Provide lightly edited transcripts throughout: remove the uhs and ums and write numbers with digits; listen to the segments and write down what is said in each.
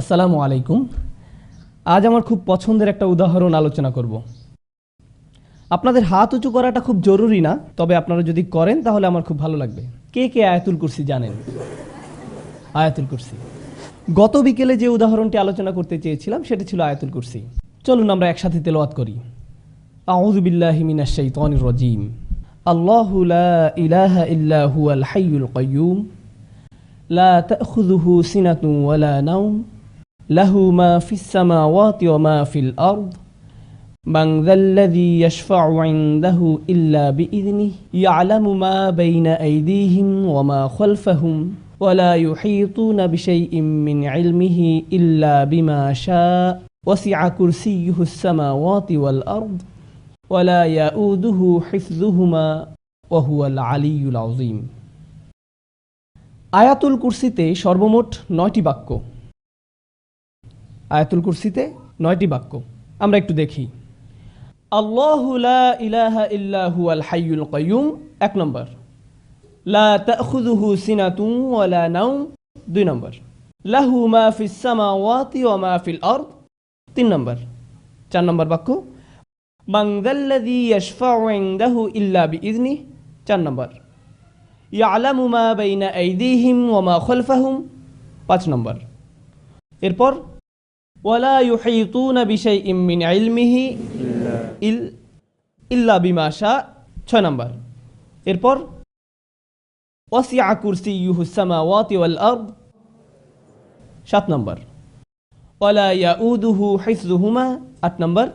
আসসালামু আলাইকুম। আজ আমার খুব পছন্দের একটা উদাহরণ আলোচনা করব। আপনাদের হাত উঁচু করাটা খুব জরুরি না, তবে আপনারা যদি করেন তাহলে আমার খুব ভালো লাগবে। কে কে আয়াতুল কুরসি জানেন? আয়াতুল কুরসি। গত বিকেলে যে উদাহরণটি আলোচনা করতে চেয়েছিলাম সেটা ছিল আয়াতুল কুরসি। চলুন আমরা একসাথে তেলাওয়াত করি। আউযু বিল্লাহি মিনাশ শাইতানির রাজীম। আল্লাহু লা ইলাহা ইল্লা হুয়াল হাইয়ুল কাইয়্যুম লা তাখুযুহু সিনাতুন ওয়ালা নাওম লাহু মা ফিস সামাওয়াতি ওয়া মা ফিল আরদ মান যাল্লাযী ইয়াশফা'ু 'ইনদাহু ইল্লা বিইযনিহি ইয়া'লামু মা বাইনা আইদিহিম ওয়া মা খালফাহুম ওয়া লা ইউহীতুনা বিশাইইন মিন 'ইলমিহি ইল্লা বিমা শা'a ওয়াসি'a কুরসিয়্যুহুস সামাওয়াতি ওয়াল আরদ ওয়া লা ইয়াউদুহু হিফযুহুমা ওয়া হুয়াল 'আলিয়্যুল 'আযীম। আয়াতুল কুরসিতে সর্বমোট 9টি বাক্য। আয়াতুল কুরসিতে 9টি বাক্য। আমরা একটু দেখি। আল্লাহু লা ইলাহা ইল্লা হুয়াল হাইয়ুল কাইয়্যুম 1 নম্বর। লা তাখুযুহু সিনাতুন ওয়ালা নাওম 2 নম্বর। লাহু মা ফিস সামাওয়াতি ওয়া মা ফিল আরদ 3 নম্বর। 4 নম্বর বাক্য। মান যাল্লাযী ইয়াশফা'ু 'ইনদাহু ইল্লা বিইযনিহি 4 নম্বর। ইয়া'লামু মা বাইনা আইদিহিম ওয়া মা খালফাহুম 5 নম্বর। এরপর ওয়ালা ইউহীতুনা বিশাইইন মিন ইলমিহি ইল্লা বিমা শা'a 6 নম্বর। এরপর ওয়াসি'a কুরসিয়্যুহুস সামাওয়াতি ওয়াল আরদ 7 নম্বর। ওয়ালা ইয়াউদুহু হিফযুহুমা 8 নম্বর।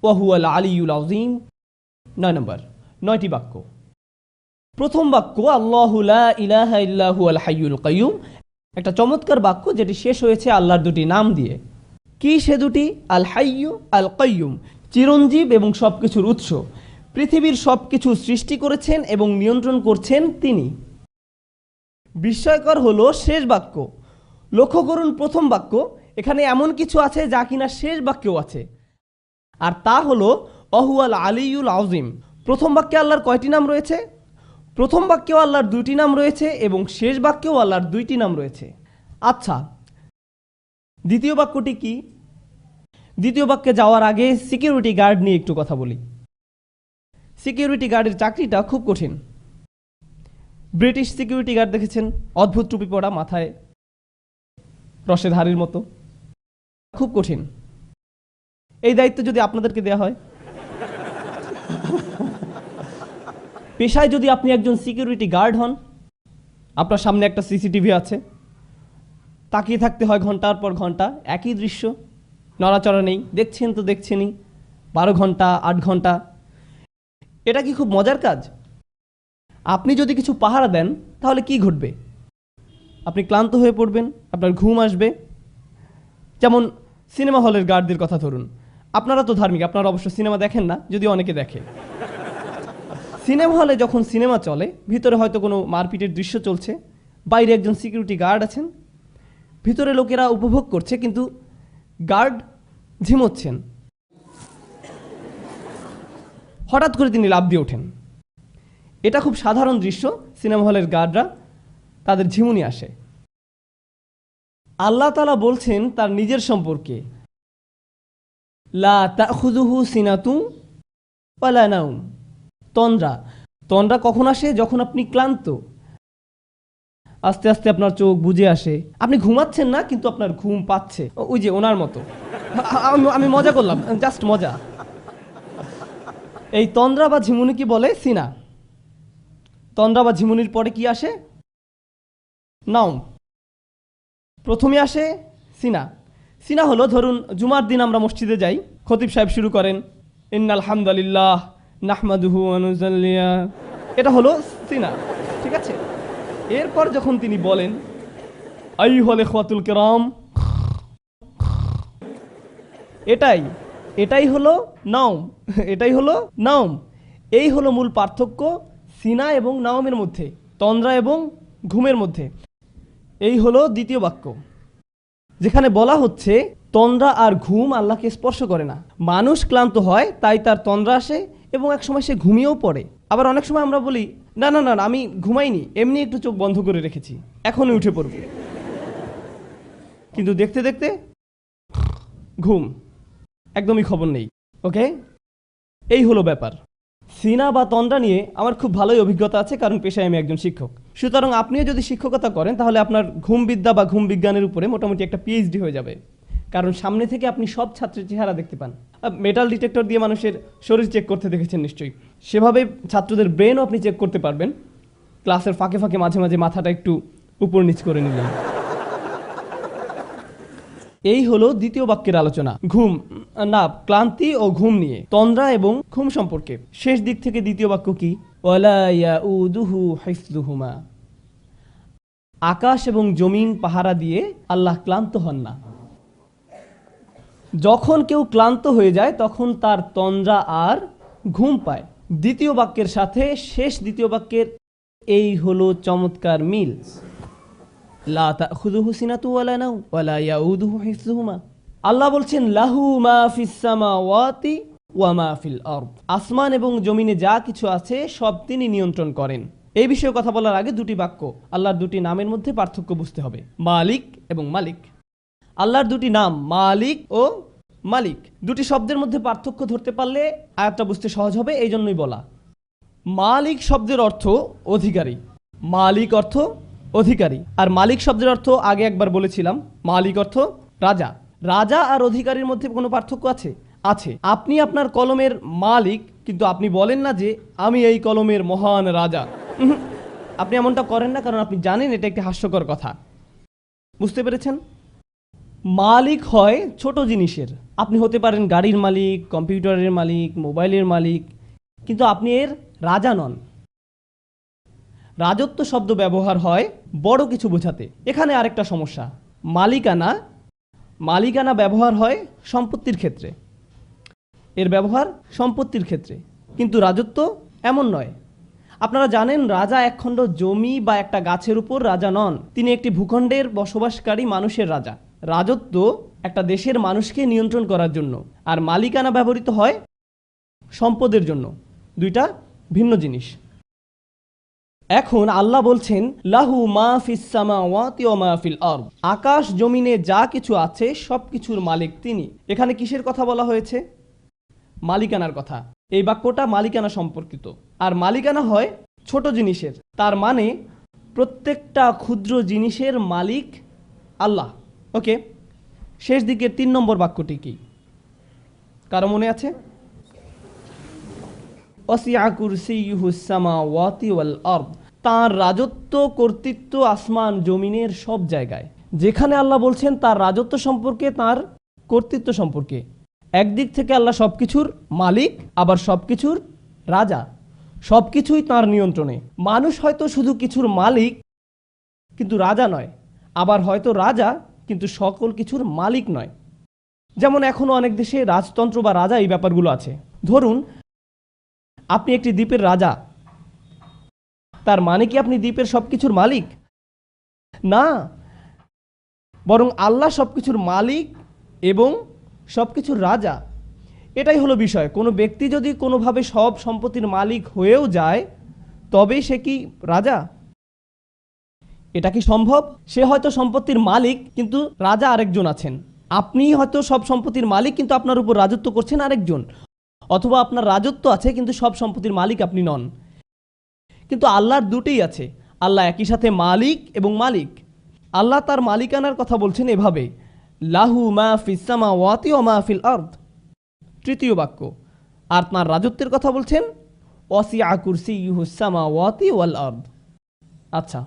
ওয়া হুয়াল আলিয়্যুল 'আযীম 9 নম্বর। 9টি বাক্য। প্রথম বাক্য আল্লাহু লা ইলাহা ইল্লা হুয়াল হাইয়ুল কাইয়্যুম, একটা চমৎকার বাক্য যেটি শেষ হয়েছে আল্লাহর দুটি নাম দিয়ে। কি সে দুটি? আল হাইয়্যু আল কাইয়্যুম, চিরঞ্জীব এবং সবকিছুর উৎস। পৃথিবীর সবকিছু সৃষ্টি করেছেন এবং নিয়ন্ত্রণ করছেন তিনি। বিস্ময়কর হলো শেষ বাক্য। লক্ষ্য করুন প্রথম বাক্য, এখানে এমন কিছু আছে যা কিনা শেষ বাক্যেও আছে, আর তা হলো ওয়াহুয়াল আলিয়্যুল 'আযীম। প্রথম বাক্যে আল্লাহর কয়টি নাম রয়েছে? প্রথম বাক্যেও আল্লাহর 2টি নাম রয়েছে এবং শেষ বাক্যেও আল্লাহর 2টি নাম রয়েছে। আচ্ছা, দ্বিতীয় বাক্যটি কি? দ্বিতীয় বাক্যে যাওয়ার আগে সিকিউরিটি গার্ড নিয়ে একটু কথা বলি। সিকিউরিটি গার্ডের চাকরিটা খুব কঠিন। ব্রিটিশ সিকিউরিটি গার্ড দেখেছেন, অদ্ভুত টুপি পরা, মাথায় রসে ধারির মতো, খুব কঠিন। এই দায়িত্ব যদি আপনাদেরকে দেওয়া হয়, পেশায় যদি আপনি একজন সিকিউরিটি গার্ড হন, আপনার সামনে একটা সিসিটিভি আছে, তাকিয়ে থাকতে হয় ঘন্টার পর ঘন্টা, একই দৃশ্য, নড়াচড়া নেই, দেখছেন তো দেখছেনই, 12 ঘন্টা 8 ঘন্টা। এটা কি খুব মজার কাজ? আপনি যদি কিছু পাহারা দেন তাহলে কি ঘটবে? আপনি ক্লান্ত হয়ে পড়বেন, আপনার ঘুম আসবে। যেমন সিনেমা হলের গার্ডদের কথা ধরুন। আপনারা তো ধার্মিক, আপনারা অবশ্য সিনেমা দেখেন না, যদিও অনেকে দেখে। সিনেমা হলে যখন সিনেমা চলে, ভিতরে হয়তো কোনো মারপিটের দৃশ্য চলছে, বাইরে একজন সিকিউরিটি গার্ড আছেন, ভিতরে লোকেরা উপভোগ করছে, কিন্তু গার্ড ঝিমোচ্ছেন। হঠাৎ করে তিনি লাফ দিয়ে ওঠেন। এটা খুব সাধারণ দৃশ্য। সিনেমা হলের গার্ডরা, তাদের ঝিমুনি আসে। আল্লাহ তাআলা বলছেন তার নিজের সম্পর্কে, লা তাখুযুহু সিনাতুন ওয়ালা নাওম। তন্দ্রা কখন আসে? যখন আপনি ক্লান্ত, আস্তে আস্তে আপনার চোখ বুজে আসে, আপনি ঘুমাচ্ছেন না কিন্তু আপনার ঘুম পাচ্ছে, ওই যে ওনার মতো। আমি মজা করলাম, জাস্ট মজা। এই তন্দ্রা বা ঝিমুনি কি বলে? সিনা। তন্দ্রা বা ঝিমুনির পরে কি আসে? নাওম। প্রথমে আসে সিনা। সিনা হলো, ধরুন জুমার দিন আমরা মসজিদে যাই, খতিব সাহেব শুরু করেন ইন্নাল হামদুলিল্লাহ নাহমাদুহু ওয়া নুসাল্লি, এটা হলো সিনা, ঠিক আছে? এরপর যখন তিনি বলেন আইয়ুহাল ইখওয়াতুল কিরাম, এটাই হলো নাওম। এটাই হলো নাওম। এই হলো মূল পার্থক্য সিনা এবং নাওমের মধ্যে, তন্দ্রা এবং ঘুমের মধ্যে। এই হলো দ্বিতীয় বাক্য, যেখানে বলা হচ্ছে তন্দ্রা আর ঘুম আল্লাহকে স্পর্শ করে না। মানুষ ক্লান্ত হয়, তাই তার তন্দ্রা আসে এবং এক সময় সে ঘুমিয়েও পড়ে। আবার অনেক সময় আমরা বলি না না না আমি ঘুমাইনি, এমনি একটু চোখ বন্ধ করে রেখেছি, এখনই উঠে পড়ব। কিন্তু দেখতে দেখতে ঘুম, একদমই খবর নেই। ওকে, এই হলো ব্যাপার। সিনা বা তন্দ্রা নিয়ে আমার খুব ভালোই অভিজ্ঞতা আছে, কারণ পেশায় আমি একজন শিক্ষক। সুতরাং আপনিও যদি শিক্ষকতা করেন তাহলে আপনার ঘুমবিদ্যা বা ঘুম বিজ্ঞানের উপরে মোটামুটি একটা পিএইচডি হয়ে যাবে, কারণ সামনে থেকে আপনি সব ছাত্রের চেহারা দেখতে পান। মেটাল ডিটেক্টর দিয়ে মানুষের শরীর চেক করতে দেখেছেন নিশ্চয়ই, সেভাবে ছাত্রদের ব্রেনও আপনি চেক করতে পারবেন। ক্লাসের ফাঁকে ফাঁকে মাঝে মাঝে মাথাটা একটু উপর নিচ করে নিলেন। এই হলো দ্বিতীয় বাক্যের আলোচনা, ঘুম না ক্লান্তি ও ঘুম নিয়ে, তন্দ্রা এবং ঘুম সম্পর্কে। শেষ দিক থেকে দ্বিতীয় বাক্য কি? ওয়ালা ইয়াউদুহু হিফযুহুমা, আকাশ এবং জমিন পাহারা দিয়ে আল্লাহ ক্লান্ত হন না। যখন কেউ ক্লান্ত হয়ে যায় তখন তার তন্দ্রা আর ঘুম পায়। দ্বিতীয় বাক্যের সাথে শেষ দ্বিতীয় বাক্যের এই হলো চমৎকার মিল। লা তাখুযুহু সিনাতু ওয়ালা নাওম ওয়ালা ইয়াউদুহু হিফযুহুমা। আল্লাহ বলছেন লাহু মা ফিস সামাওয়াতি ওয়া মা ফিল আরদ, আসমান এবং জমিনে যা কিছু আছে সব তিনি নিয়ন্ত্রণ করেন। এই বিষয়ে কথা বলার আগে দুটি বাক্য, আল্লাহর দুটি নামের মধ্যে পার্থক্য বুঝতে হবে, মালিক এবং মালিক। আল্লাহর দুটি নাম মালিক ও মালিক, দুটি শব্দের মধ্যে পার্থক্য ধরতে পারলে আয়াতটা বুঝতে সহজ হবে, এই জন্যই বলা। মালিক শব্দের অর্থ অধিকারী, মালিক অর্থ অধিকারী, আর মালিক শব্দের অর্থ আগে একবার বলেছিলাম, মালিক অর্থ রাজা। রাজা আর অধিকারীর মধ্যে কোনো পার্থক্য আছে? আছে। আপনি আপনার কলমের মালিক, কিন্তু আপনি বলেন না যে আমি এই কলমের মহান রাজা। আপনি এমনটা করেন না, কারণ আপনি জানেন এটা একটি হাস্যকর কথা। বুঝতে পেরেছেন? মালিক হয় ছোট জিনিসের, আপনি হতে পারেন গাড়ির মালিক, কম্পিউটারের মালিক, মোবাইলের মালিক, কিন্তু আপনি এর রাজা নন। রাজত্ব শব্দ ব্যবহার হয় বড় কিছু বোঝাতে। এখানে আরেকটা সমস্যা, মালিকানা, মালিকানা ব্যবহার হয় সম্পত্তির ক্ষেত্রে, এর ব্যবহার সম্পত্তির ক্ষেত্রে, কিন্তু রাজত্ব এমন নয়। আপনারা জানেন রাজা একখণ্ড জমি বা একটা গাছের উপর রাজা নন, তিনি একটি ভূখণ্ডের বসবাসকারী মানুষের রাজা। রাজত্ব একটা দেশের মানুষকে নিয়ন্ত্রণ করার জন্য, আর মালিকানা ব্যবহৃত হয় সম্পদের জন্য, দুইটা ভিন্ন জিনিস। এখন আল্লাহ বলছেন লাহু মা ফিস সামাওয়াতি ওয়া মা ফিল আরদ, আকাশ জমিনে যা কিছু আছে সবকিছুর মালিক তিনি। এখানে কিসের কথা বলা হয়েছে? মালিকানার কথা। এই বাক্যটা মালিকানা সম্পর্কিত, আর মালিকানা হয় ছোট জিনিসের, তার মানে প্রত্যেকটা ক্ষুদ্র জিনিসের মালিক আল্লাহ। ওকে, শেষ দিকের 3 নম্বর বাক্যটি কি কারো মনে আছে? ওয়াসিআ কুরসিয়ুহুস সামাওয়াতি ওয়াল আরদ, তার রাজত্ব কর্তৃত্ব আসমান জমিনের সব জায়গায়। যেখানে আল্লাহ বলছেন তার রাজত্ব সম্পর্কে, তার কর্তৃত্ব সম্পর্কে, একদিক থেকে আল্লাহ সবকিছুর মালিক, আবার সবকিছুর রাজা, সবকিছুই তার নিয়ন্ত্রণে। মানুষ হয়তো শুধু কিছুর মালিক কিন্তু রাজা নয়, আবার হয়তো রাজা কিন্তু সকল কিছুর মালিক নয়। যেমন এখনো অনেক দেশে রাজতন্ত্র বা রাজা এই ব্যাপারগুলো আছে। ধরুন আপনি একটি দ্বীপের রাজা, তার মানে কি আপনি দ্বীপের সবকিছুর মালিক? না, বরং আল্লাহ সবকিছুর মালিক এবং সবকিছুর রাজা। এটাই হলো বিষয়। কোনো ব্যক্তি যদি কোনোভাবে সব সম্পত্তির মালিক হয়েও যায়, তবে সে কি রাজা? এটা কি সম্ভব? সে হয়তো সম্পত্তির মালিক, কিন্তু রাজা আরেকজন আছেন। আপনি হয়তো সব সম্পত্তির মালিক, কিন্তু আপনার উপর রাজত্ব করছেন আরেকজন। অথবা আপনার রাজত্ব আছে কিন্তু সব সম্পত্তির মালিক আপনি নন। কিন্তু আল্লাহর দুটোই আছে, আল্লাহ একই সাথে মালিক এবং মালিক। আল্লাহ তার মালিকানার কথা বলছেন এভাবে, লাহু মা ফিস সামাওয়াতি ওয়া মা ফিল আরদ, তৃতীয় বাক্য। আর তার রাজত্বের কথা বলছেন ওয়াসিআ কুরসিয়ুহুস সামাওয়াতি ওয়াল আরদ। আচ্ছা,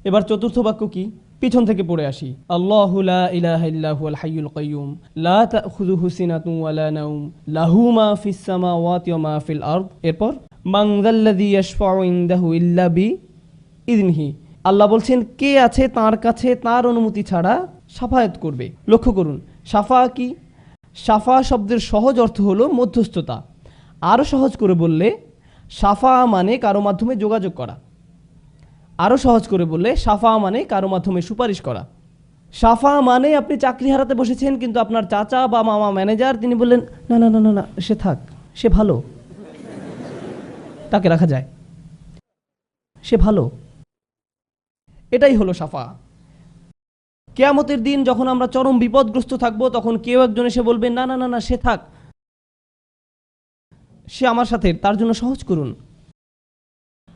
এবার চতুর্থ বাক্য কি? পিছন থেকে পড়ে আসি। আল্লাহু লা ইলাহা ইল্লা হুয়াল হাইয়ুল কাইয়্যুম লা তাখুযুহু সিনাতুন ওয়ালা নাওম লাহু মা ফিস সামাওয়াতি ওয়া মা ফিল আরদ। এরপর মান যাল্লাযী ইয়াশফাউ ইনদাহু ইল্লা বিইযনিহি, আল্লাহ বলছেন কে আছে তার কাছে তার অনুমতি ছাড়া শাফায়াত করবে। লক্ষ্য করুন, শাফা কি? শাফা শব্দের সহজ অর্থ হলো মধ্যস্থতা। আরও সহজ করে বললে শাফা মানে কারো মাধ্যমে যোগাযোগ করা। আরও সহজ করে বললে শাফা মানে কারো মাধ্যমে সুপারিশ করা। শাফা মানে আপনি চাকরি হারাতে বসেছেন, কিন্তু আপনার চাচা বা মামা ম্যানেজার, তিনি বললেন না না না না না, সে থাক, সে ভালো, তাকে রাখা যায়, সে ভালো। এটাই হলো শাফা। কিয়ামতের দিন যখন আমরা চরম বিপদগ্রস্ত থাকবো, তখন কেউ একজন এসে বলবে, না না না না, সে থাক, সে আমার সাথে, তার জন্য সহজ করুন।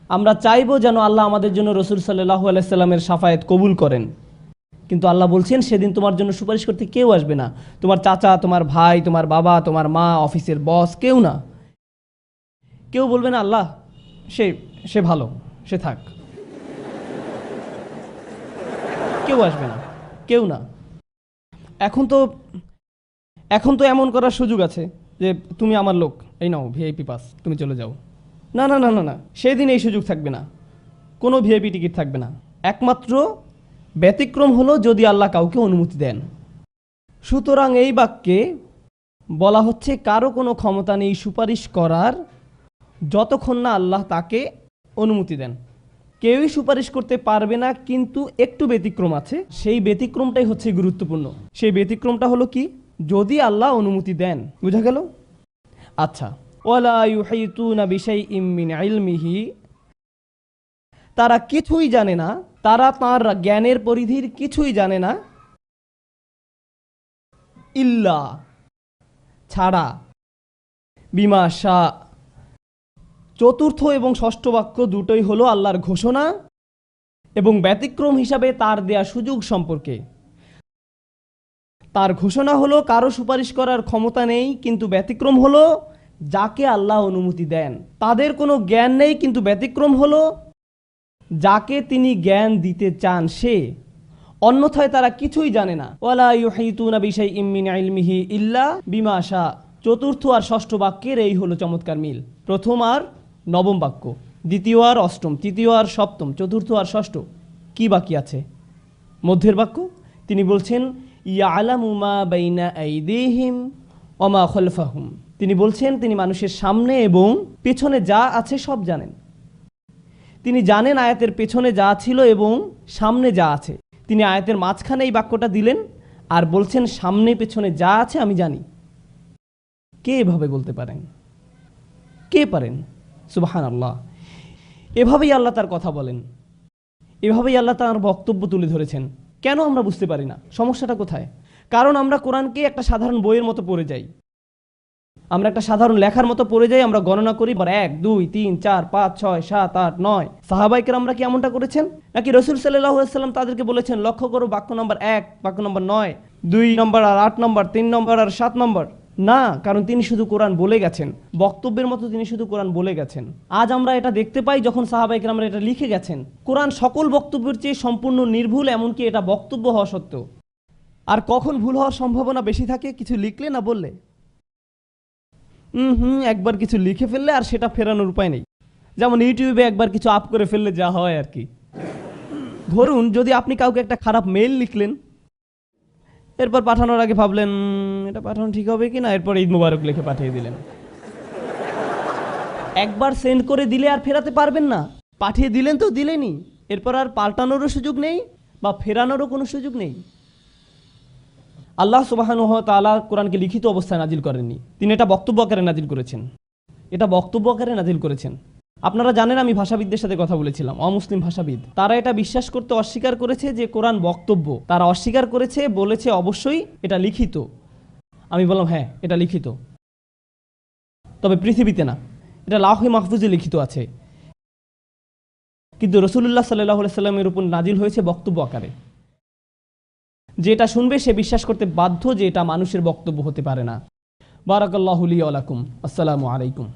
আমরা চাইবো যেন আল্লাহ আমাদের জন্য রাসূল সাল্লাল্লাহু আলাইহি সাল্লামের শাফায়াত কবুল করেন, কিন্তু আল্লাহ বলছেন সেদিন তোমার জন্য সুপারিশ করতে কেউ আসবে না। তোমার চাচা, তোমার ভাই, তোমার বাবা, তোমার মা, অফিসের বস, কেউ না। কেউ বলবে না আল্লাহ সে সে ভালো, সে থাক। কেউ আসবে না, কেউ না। এখন তো এমন করার সুযোগ আছে যে তুমি আমার লোক, এই নাও ভিআইপি পাস, তুমি চলে যাও। না না না না না, সেদিন এই সুযোগ থাকবে না, কোনো ভিআইপি টিকিট থাকবে না। একমাত্র ব্যতিক্রম হলো যদি আল্লাহ কাউকে অনুমতি দেন। সুতরাং এই বাক্যে বলা হচ্ছে কারো কোনো ক্ষমতা নেই সুপারিশ করার যতক্ষণ না আল্লাহ তাকে অনুমতি দেন। কেউই সুপারিশ করতে পারবে না, কিন্তু একটু ব্যতিক্রম আছে। সেই ব্যতিক্রমটাই হচ্ছে গুরুত্বপূর্ণ। সেই ব্যতিক্রমটা হলো কি, যদি আল্লাহ অনুমতি দেন। বুঝা গেল? আচ্ছা, ওয়ালা ইউহিতুনা বিশাইইম মিন ইলমিহি, তারা কিছুই জানে না, তারা তার জ্ঞানের পরিধির কিছুই জানে না, ইল্লা ছাড়া, বিমা শা। চতুর্থ এবং ষষ্ঠ বাক্য দুটোই হলো আল্লাহর ঘোষণা এবং ব্যতিক্রম হিসাবে তার দেয়া সুযোগ সম্পর্কে। তার ঘোষণা হলো কারো সুপারিশ করার ক্ষমতা নেই, কিন্তু ব্যতিক্রম হলো যাকে আল্লাহ অনুমতি দেন। তাদের কোনো জ্ঞান নেই, কিন্তু ব্যতিক্রম হলো যাকে তিনি জ্ঞান দিতে চান সে। অন্যথায় তারা কিছুই জানে না। ওয়ালা ইউহিতুনা বিশাইইম মিন ইলমিহি ইল্লা বিমা শা। চতুর্থ আর ষষ্ঠ বাক্যের এই হলো চমৎকার মিল। প্রথম আর নবম বাক্য, দ্বিতীয় আর অষ্টম, তৃতীয় আর সপ্তম, চতুর্থ আর ষষ্ঠ। কি বাকি আছে? মধ্যের বাক্য। তিনি বলছেন ইয়ালামু মা বাইনা আইদিহিম ওয়া মা খালফাহুম। তিনি বলছেন তিনি মানুষের সামনে এবং পেছনে যা আছে সব জানেন। তিনি জানেন আয়াতের পেছনে যা ছিল এবং সামনে যা আছে। তিনি আয়াতের মাঝখানে এই বাক্যটা দিলেন আর বলছেন সামনে পেছনে যা আছে আমি জানি। কে এভাবে বলতে পারেন? কে পারেন? সুবহানাল্লাহ। এভাবেই আল্লাহ তার কথা বলেন, এভাবেই আল্লাহ তার বক্তব্য তুলে ধরেছেন। কেন আমরা বুঝতে পারি না? সমস্যাটা কোথায়? কারণ আমরা কোরআনকে একটা সাধারণ বইয়ের মতো পড়ে যাই, আমরা একটা সাধারণ লেখার মতো পড়ে যাই। আমরা গণনা করি 1 2 3 4 5 6 7 8 9। সাহাবায়ে কেরামরা কি এমনটা করেছেন? নাকি রাসূল সাল্লাল্লাহু আলাইহি সাল্লাম তাদেরকে বলেছেন লক্ষ্য করো বাক্য নম্বর 1, বাক্য নম্বর 9, 2 নম্বর আর 8 নম্বর, 3 নম্বর আর 7 নম্বর? না, কারণ তিনি শুধু কোরআন বলে গেছেন, বক্তব্যের মতো তিনি শুধু কোরআন বলে গেছেন। আজ আমরা এটা দেখতে পাই যখন সাহাবায়ে কেরামরা এটা লিখে গেছেন। কোরআন সকল বক্তব্যের চেয়ে সম্পূর্ণ নির্ভুল, এমনকি এটা বক্তব্য হওয়া সত্ত্বেও। আর কখন ভুল হওয়ার সম্ভাবনা বেশি থাকে? কিছু লিখলে না বললে। একবার কিছু লিখে ফেললে আর সেটা ফেরানোর উপায় নেই। যেমন ইউটিউবে একবার কিছু আপ করে ফেললে যা হয় আর কি। ধরুন যদি আপনি কাউকে একটা খারাপ মেইল লিখলেন, এরপর পাঠানোর আগে ভাবলেন এটা পাঠানো ঠিক হবে কি না, এরপর ঈদ মুবারক লিখে পাঠিয়ে দিলেন। একবার সেন্ড করে দিলে আর ফেরাতে পারবেন না। পাঠিয়ে দিলেন তো দিলেনই, এরপর আর পাল্টানোরও সুযোগ নেই বা ফেরানোরও কোনো সুযোগ নেই। আল্লাহ সুবহানাহু ওয়া তাআলা কোরআনকে লিখিত অবস্থায় নাজিল করেননি, তিনি এটা বক্তব্য আকারে নাজিল করেছেন। এটা বক্তব্য আকারে নাজিল করেছেন। আপনারা জানেন আমি ভাষাবিদদের সাথে কথা বলেছিলাম, অমুসলিম ভাষাবিদ। তারা এটা বিশ্বাস করতে অস্বীকার করেছে যে কোরআন বক্তব্য। তারা অস্বীকার করেছে, বলেছে অবশ্যই এটা লিখিত। আমি বললাম হ্যাঁ এটা লিখিত, তবে পৃথিবীতে না, এটা লাওহে মাহফুজে লিখিত আছে। কিন্তু রাসূলুল্লাহ সাল্লাল্লাহু আলাইহি সাল্লামের উপর নাজিল হয়েছে বক্তব্য আকারে। যেটা শুনবে সে বিশ্বাস করতে বাধ্য যে এটা মানুষের বক্তব্য হতে পারে না। বারাকাল্লাহু লি ওয়া লাকুম। আসসালামু আলাইকুম।